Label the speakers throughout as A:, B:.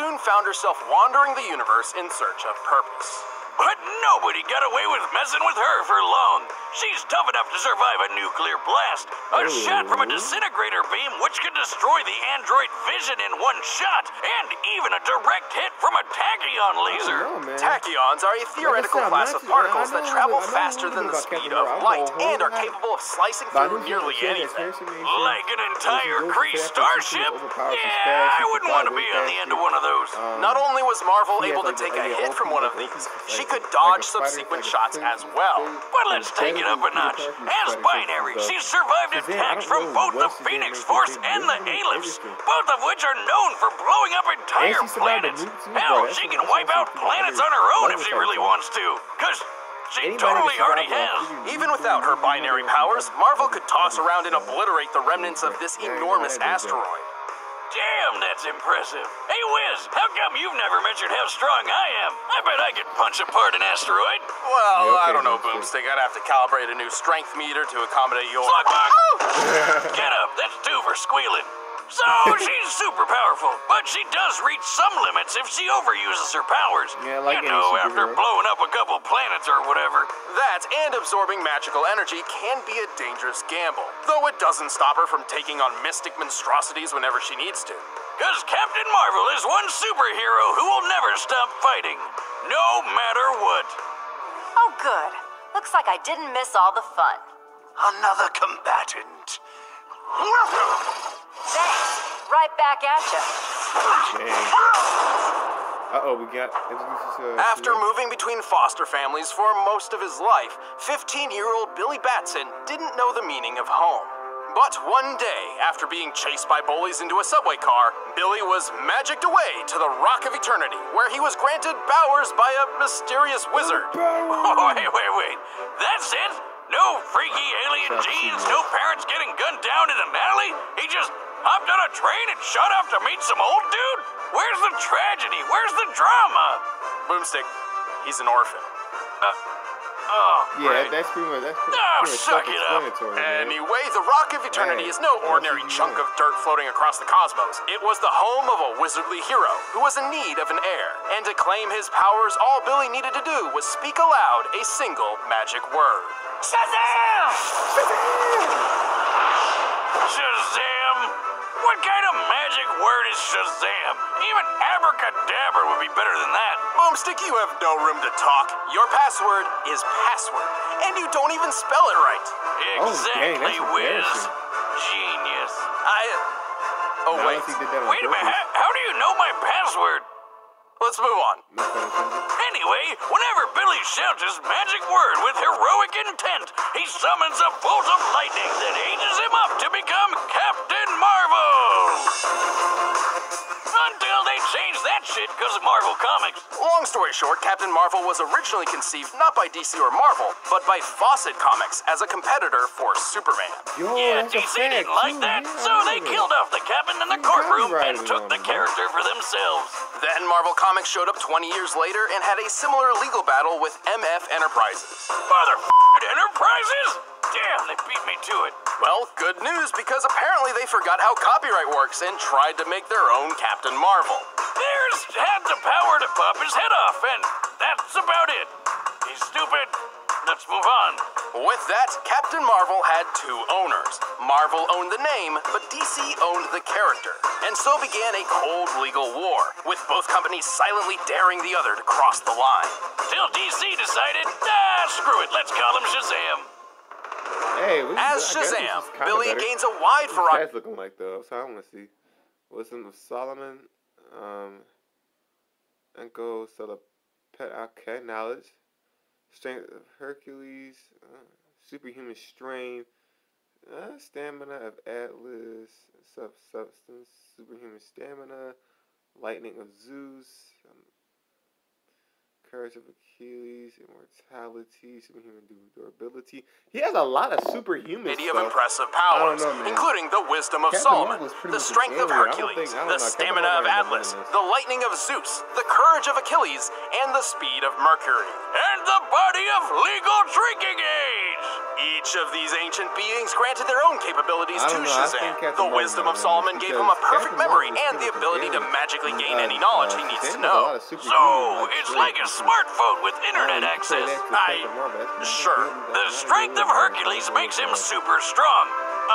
A: soon found herself wandering the universe in search of purpose.
B: But nobody got away with messing with her for long. She's tough enough to survive a nuclear blast, a shot from a disintegrator beam which could destroy the android vision in one shot, and even a direct hit from a tachyon laser.
A: Tachyons are a theoretical class of particles that travel faster than the speed of light and are capable of slicing through nearly anything.
B: Like an entire Kree starship? Yeah, I wouldn't want to be on the end of one of those.
A: Not only was Marvel able to take a hit from one of these, she could dodge subsequent shots as well.
B: But let's take it up a notch. As binary, she's survived attacks from both the Phoenix Force and the Aleph, both of which are known for blowing up entire planets. Hell, she can wipe out planets on her own if she really wants to, because she totally already has.
A: Even without her binary powers, Marvel could toss around and obliterate the remnants of this enormous asteroid.
B: Damn, that's impressive. Hey, Wiz, how come you've never mentioned how strong I am? I bet I could punch apart an asteroid.
A: Well, I don't know, Boomstick. I'd have to calibrate a new strength meter to accommodate your...
B: Get up, that's two for squealing. So, she's super powerful, but she does reach some limits if she overuses her powers.
C: Yeah, like
B: you know, after blowing up a couple planets or whatever.
A: That and absorbing magical energy can be a dangerous gamble, though it doesn't stop her from taking on mystic monstrosities whenever she needs to.
B: Because Captain Marvel is one superhero who will never stop fighting, no matter what.
D: Oh, good. Looks like I didn't miss all the fun.
B: Another combatant.
D: Thanks. Right back at you.
C: We got introduced to...
A: After moving between foster families for most of his life, 15-year-old Billy Batson didn't know the meaning of home. But one day, after being chased by bullies into a subway car, Billy was magicked away to the Rock of Eternity, where he was granted powers by a mysterious wizard.
B: Wait. That's it? No freaky alien genes, no parents getting gunned down in an alley? He just hopped on a train and shot off to meet some old dude? Where's the tragedy? Where's the drama?
A: Boomstick, he's an orphan.
C: Yeah, that's pretty much
B: suck it up.
A: Anyway, the Rock of Eternity is no ordinary chunk of dirt floating across the cosmos. It was the home of a wizardly hero who was in need of an heir. And to claim his powers, all Billy needed to do was speak aloud a single magic word.
B: Shazam! Shazam! What kind of magic word is Shazam? Even abracadabra would be better than that.
A: Boomstick, you have no room to talk. Your password is password, and you don't even spell it right.
B: Exactly, Wiz. Genius.
A: Wait.
B: Wait a minute, how do you know my password?
A: Let's move on.
B: Anyway, whenever Billy shouts his magic word with heroic intent, he summons a bolt of lightning that ages him up to become Captain Marvel! Until they changed that shit because of Marvel Comics.
A: Long story short, Captain Marvel was originally conceived not by DC or Marvel, but by Fawcett Comics as a competitor for Superman.
B: DC didn't like that, so they killed off the Captain in the courtroom and took the character for themselves.
A: Then Marvel Comics showed up 20 years later and had a similar legal battle with MF Enterprises.
B: Motherfucking Enterprises? Damn, they beat me to it.
A: Well, good news, because apparently they forgot how copyright works and tried to make their own Captain Marvel.
B: Theirs had the power to pop his head off, and that's about it. He's stupid. Let's move on.
A: With that, Captain Marvel had two owners. Marvel owned the name, but DC owned the character. And so began a cold legal war, with both companies silently daring the other to cross the line.
B: Till DC decided, screw it, let's call him Shazam.
A: As Shazam, Billy gains a wide variety.
C: That's looking like though, so I want to see. Wisdom of Solomon, Enko, okay, knowledge, strength of Hercules, superhuman strain, stamina of Atlas, substance, superhuman stamina, lightning of Zeus, courage of Achilles, immortality, superhuman durability. He has a lot of superhuman stuff.
A: Of impressive powers, including the wisdom of Solomon, the strength of Hercules, the stamina of Atlas, the lightning of Zeus, the courage of Achilles, and the speed of Mercury.
B: And the body of legal drinking age!
A: Each of these ancient beings granted their own capabilities to Shazam. The wisdom of Solomon gave him a perfect memory and the ability to magically gain any knowledge he needs to know.
B: So, it's like a smartphone with internet access.
A: Sure.
B: The strength of Hercules makes him super strong,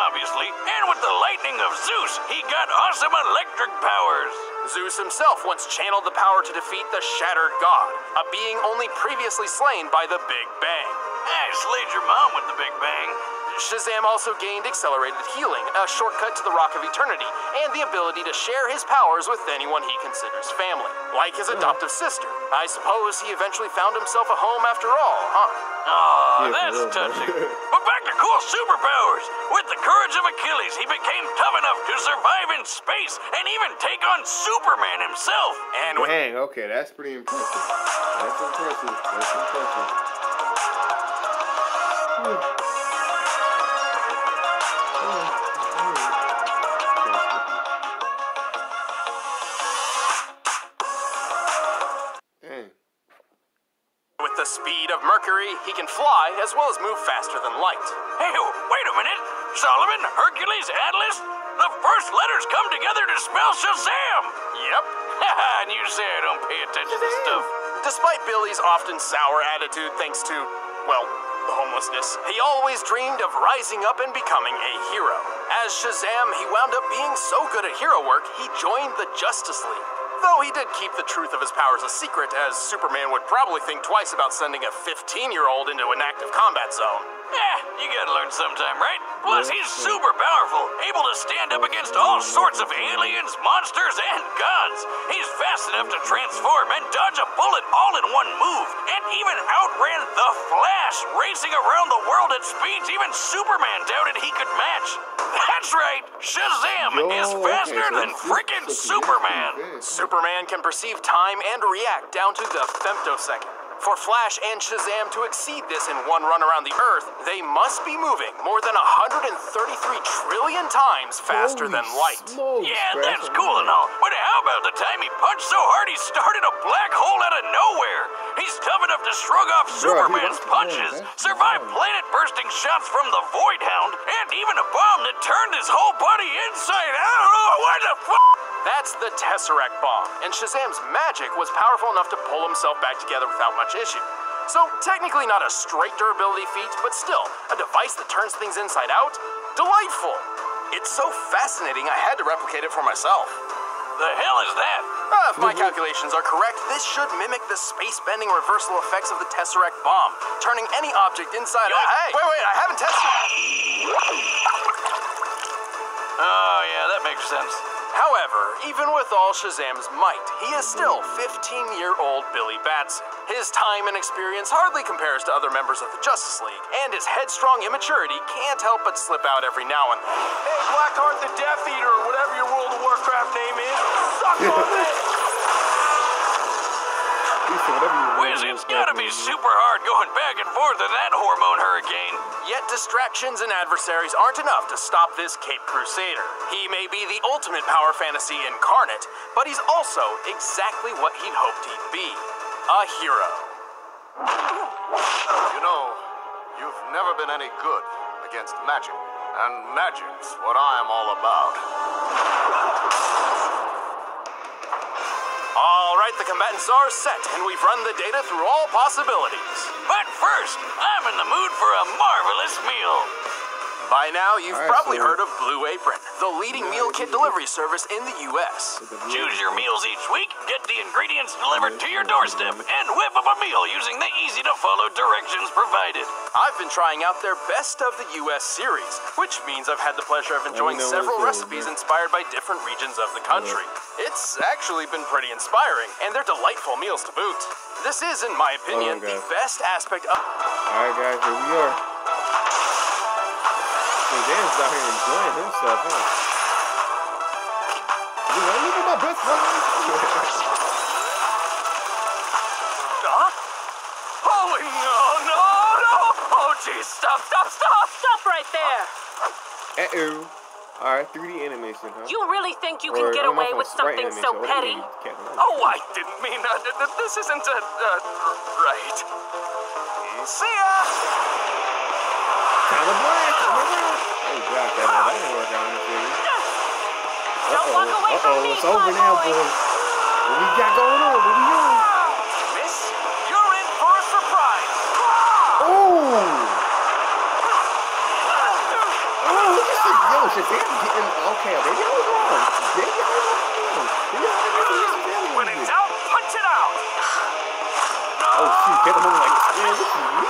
B: obviously. And with the lightning of Zeus, he got awesome electric powers.
A: Zeus himself once channeled the power to defeat the Shattered God, a being only previously slain by the Big Bang.
B: I slayed your mom with the Big Bang.
A: Shazam also gained accelerated healing, a shortcut to the Rock of Eternity, and the ability to share his powers with anyone he considers family, like his adoptive sister. I suppose he eventually found himself a home after all, huh?
B: Oh, that's touching. But back to cool superpowers. With the courage of Achilles, he became tough enough to survive in space and even take on Superman himself.
A: And with
C: dang, okay, that's pretty impressive. That's impressive. That's impressive.
A: With the speed of Mercury, he can fly as well as move faster than light.
B: Hey, wait a minute. Solomon, Hercules, Atlas? The first letters come together to spell Shazam!
A: Yep.
B: And you say I don't pay attention to stuff.
A: Despite Billy's often sour attitude thanks to, well, homelessness, he always dreamed of rising up and becoming a hero. As Shazam, he wound up being so good at hero work, he joined the Justice League. Though he did keep the truth of his powers a secret, as Superman would probably think twice about sending a 15-year-old into an active combat zone.
B: You gotta learn sometime, right? Plus, he's super powerful, able to stand up against all sorts of aliens, monsters, and gods. He's fast enough to transform and dodge a bullet all in one move, and even outran the Flash, racing around the world at speeds even Superman doubted he could match. That's right, Shazam is faster than frickin' Superman.
A: Superman can perceive time and react down to the femtosecond. For Flash and Shazam to exceed this in one run around the Earth, they must be moving more than 133 trillion times faster than light.
B: Yeah, that's cool and all, but how about the time he punched so hard he started a black hole out of nowhere? He's tough enough to shrug off Superman's punches, survive planet-bursting shots from the Void Hound, and even a bomb that turned his whole body inside out. What the fuck?
A: That's the Tesseract bomb, and Shazam's magic was powerful enough to pull himself back together without much issue. So technically not a straight durability feat, but still, a device that turns things inside out? Delightful! It's so fascinating I had to replicate it for myself.
B: The hell is that?
A: If my calculations are correct, this should mimic the space-bending reversal effects of the Tesseract bomb, turning any object inside out. Hey, wait, I haven't tested.
B: Oh, yeah, that makes sense.
A: However, even with all Shazam's might, he is still 15-year-old Billy Batson. His time and experience hardly compares to other members of the Justice League, and his headstrong immaturity can't help but slip out every now and then.
E: Hey, Blackheart the Death Eater, or whatever your World of Warcraft name is, suck on this!
B: Wiz, it's gotta be super hard going back and forth in that hormone hurricane.
A: Yet distractions and adversaries aren't enough to stop this Cape Crusader. He may be the ultimate power fantasy incarnate, but he's also exactly what he'd hoped he'd be. A hero.
F: You know, you've never been any good against magic, and magic's what I am all about.
A: All right, the combatants are set, and we've run the data through all possibilities.
B: But first, I'm in the mood for a marvelous meal.
A: By now, you've probably heard of Blue Apron, the leading meal kit delivery service in the U.S.
B: Choose your meals each week, get the ingredients delivered to your doorstep, and whip up a meal using the easy-to-follow directions provided.
A: I've been trying out their Best of the U.S. series, which means I've had the pleasure of enjoying several recipes inspired by different regions of the country. It's actually been pretty inspiring, and they're delightful meals to boot. This is, in my opinion, the best aspect of...
C: Alright guys, here we are. Dan's out here enjoying himself, huh? Look at my best friend.
E: Holy no! Oh, geez, stop!
G: Stop right there!
C: Uh-oh. Alright, 3D animation, huh?
G: You really think you can get away with something so petty?
E: Oh, I didn't mean that. This isn't right.
A: See ya!
C: Tyler Black. Oh my God. Oh God, that didn't work out in the series.
G: Don't walk away from me,
C: It's over now, boy. What we got going on? What we doing?
E: Miss, you're in for a surprise.
C: Oh! Oh, look at this. Yo, Shazam getting... Okay, maybe I was wrong.
E: When in doubt, punch it out.
C: Oh, shoot. Get the moment like, man, look at me.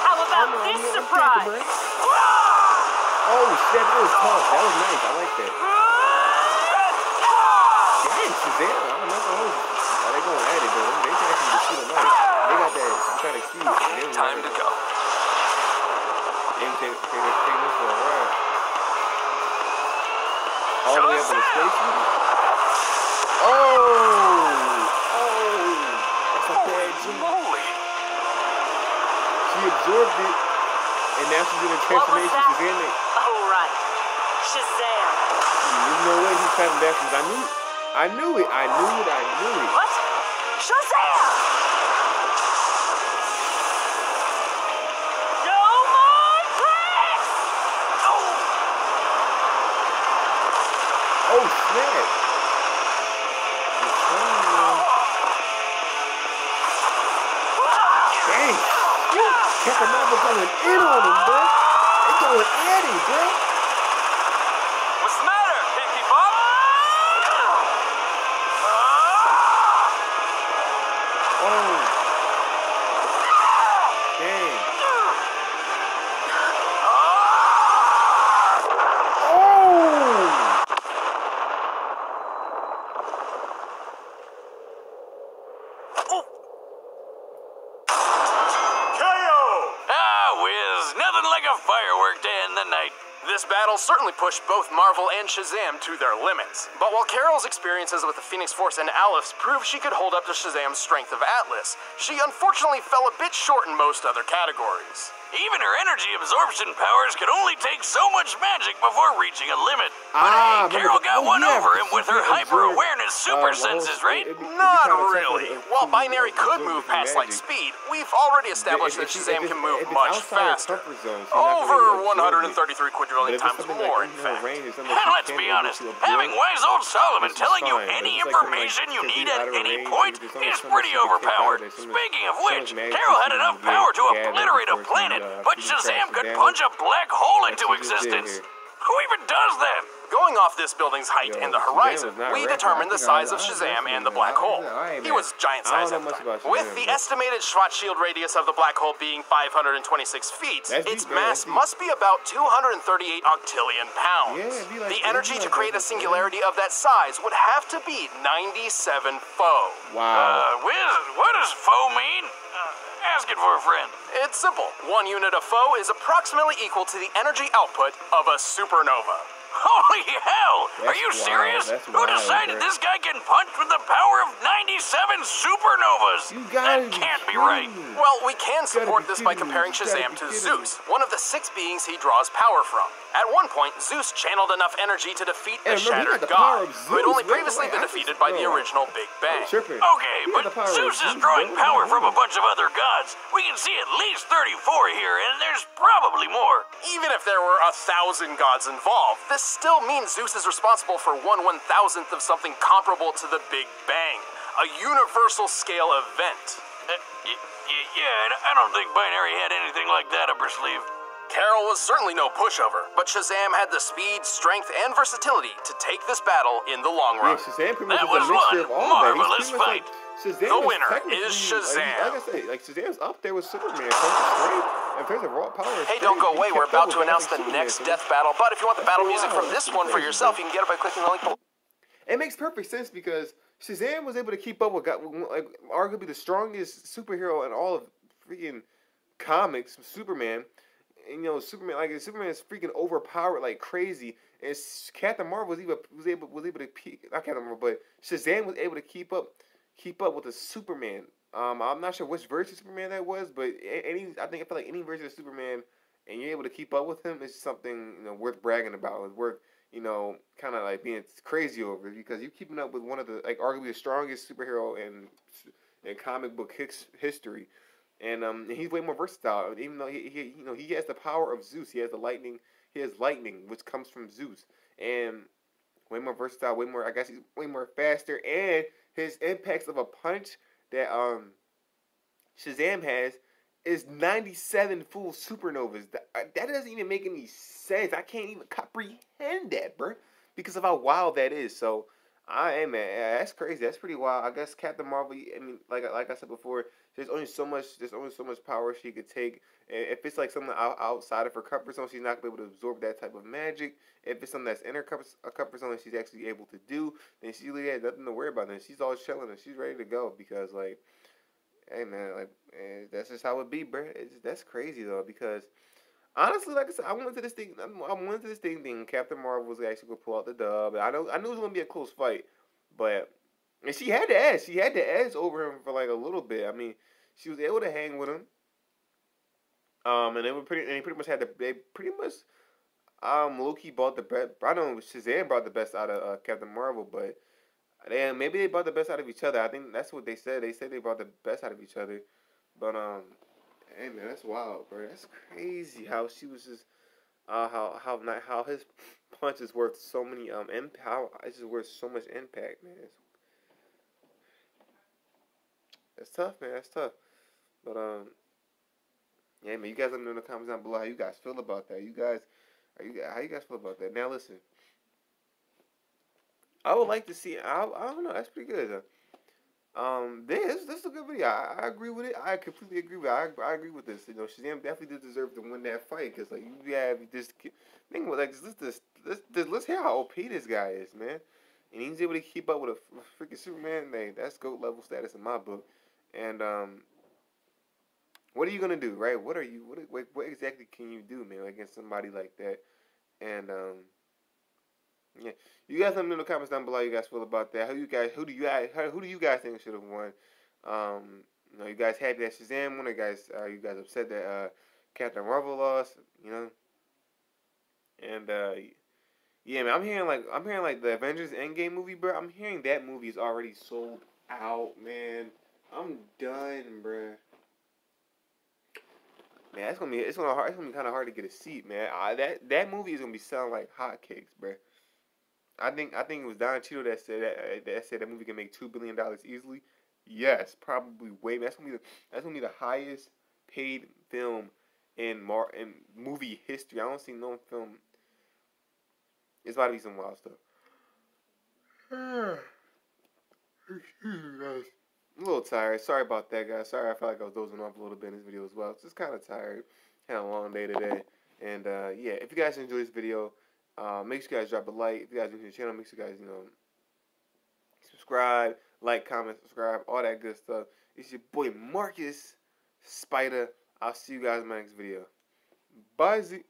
G: How about this surprise?
C: Oh, snap. That was tough. That was nice. I like that. Dang, Shazam. I don't know. They going at it, though. They can actually just shoot them out. They got that kind of cute.
E: Okay, time to go.
C: Take this for a ride. All the way up in the station. Oh! That's a bad G.
E: Moly.
C: She absorbed it, and now she's in a transformation. She's in it.
G: Oh, right. Shazam.
C: There's no way he's having that because I knew it.
G: What? Shazam! No more tricks!
C: Oh, snap. Dang. Captain Marvel going in on him, bro. They going at him, bro.
E: What's the matter? Can't keep up?
C: Oh. Dang.
B: Nothing like a firework to end the night.
A: This battle certainly pushed both Marvel and Shazam to their limits. But while Carol's experiences with the Phoenix Force and Aleph proved she could hold up to Shazam's strength of Atlas, she unfortunately fell a bit short in most other categories.
B: Even her energy absorption powers could only take so much magic before reaching a limit. But hey, Carol got one over him with her hyper-awareness super senses, right?
A: Not really. While Binary could move past light speed, we've already established that Shazam can move much faster. Over 133 quadrillion times more, in fact.
B: Let's be honest, having wise old Solomon telling you any information you need at any point is pretty overpowered. Speaking of which, Carol had enough power to obliterate a planet, but Shazam could punch a black hole into existence. Who even does that?
A: Going off this building's height and the horizon, we determined the size of Shazam and the black hole. He was giant size at the time. With the estimated Schwarzschild radius of the black hole being 526 feet, its mass must be about 238 octillion pounds. The energy to create a singularity of that size would have to be 97 foe.
C: Wow.
B: Wiz, what does foe mean? Asking for a friend.
A: It's simple. 1 unit of foe is approximately equal to the energy output of a supernova.
B: Holy hell! Are you serious? Who decided this guy can punch with the power of 97 supernovas? That can't be right.
A: Well, we can support this by comparing Shazam to Zeus, one of the 6 beings he draws power from. At one point, Zeus channeled enough energy to defeat the shattered god, who had only previously been defeated by the original Big Bang.
B: Okay, but Zeus is drawing power from a bunch of other gods. We can see at least 34 here, and there's probably more.
A: Even if there were 1,000 gods involved, this still means Zeus is responsible for 1/1000th of something comparable to the Big Bang, a universal scale event.
B: Yeah, I don't think Binary had anything like that up her sleeve.
A: Carol was certainly no pushover, but Shazam had the speed, strength, and versatility to take this battle in the long run.
C: Shazam
B: that was one marvelous fight.
A: The winner is Shazam.
C: Like I say, Shazam's up there with Superman. In terms of raw power.
A: Hey, don't go away. We're about to announce the next death battle, but if you want the battle music from this one for yourself, you can get it by clicking the link below.
C: It makes perfect sense because Shazam was able to keep up with arguably the strongest superhero in all of freaking comics, Superman. And, Superman is freaking overpowered like crazy. And Captain Marvel was able to not Captain Marvel, but Shazam was able to keep up with the Superman. I'm not sure which version of Superman that was, but I feel like any version of Superman, and you're able to keep up with him is something worth bragging about. It's worth kind of like being crazy over, because you're keeping up with one of the arguably the strongest superhero in comic book history. And he's way more versatile. Even though he has the power of Zeus, he has lightning, which comes from Zeus, and way more versatile, way more. I guess he's way more faster, and his impacts of a punch that Shazam has is 97 full supernovas. That doesn't even make any sense. I can't even comprehend that, bro, because of how wild that is. So, man, that's crazy. That's pretty wild. I guess Captain Marvel. I mean, like I said before, there's only so much power she could take. And if it's like something outside of her comfort zone, she's not gonna be able to absorb that type of magic. If it's something that's in her comfort zone that she's actually able to do, then she really has nothing to worry about. Then she's all chilling and she's ready to go because, like, hey man, like, that's just how it be, bro. That's crazy though, because honestly, like I said, I went into this thing thinking Captain Marvel was actually gonna pull out the dub. I knew it was gonna be a close fight, but and she had the edge over him for like a little bit. I mean, she was able to hang with him. And they pretty much low-key bought the best. I know Shazam brought the best out of Captain Marvel, but maybe they brought the best out of each other. I think that's what they said. They said they brought the best out of each other. But hey man, that's wild, bro. That's crazy how she was just how his punch is worth so many how it's just worth so much impact, man. That's tough, man. That's tough. But yeah, man. You guys let me know in the comments down below how you guys feel about that. How you guys feel about that? Now listen. I would like to see. I don't know. That's pretty good. This is a good video. I agree with it. I completely agree with it. I agree with this. You know, Shazam definitely did deserve to win that fight because like you have this thing with like let's hear how OP this guy is, man. And he's able to keep up with a freaking Superman. That's GOAT level status in my book. And what are you gonna do, right? What exactly can you do, man, against somebody like that? And yeah, you guys let me know in the comments down below how you guys feel about that. Who do you guys think should have won? You know, you guys happy that Shazam won? Or you guys upset that Captain Marvel lost? You know, and yeah, man, I'm hearing like the Avengers Endgame movie, bro. I'm hearing that movie is already sold out, man. I'm done, bro. Man, it's gonna be kind of hard to get a seat, man. That movie is gonna be selling like hotcakes, bro. I think it was Don Cheadle that said that movie can make $2 billion easily. Yes, probably way. That's gonna be the highest paid film in movie history. I don't see no film. It's about to be some wild stuff. Excuse me, guys. I'm a little tired. Sorry about that, guys. Sorry, I felt like I was dozing off a little bit in this video as well. Just kind of tired. Had a long day today. And yeah, if you guys enjoyed this video, make sure you guys drop a like. If you guys are new to the channel, make sure you guys, subscribe, like, comment, subscribe, all that good stuff. It's your boy Marcus Spider. I'll see you guys in my next video. Bye, Z.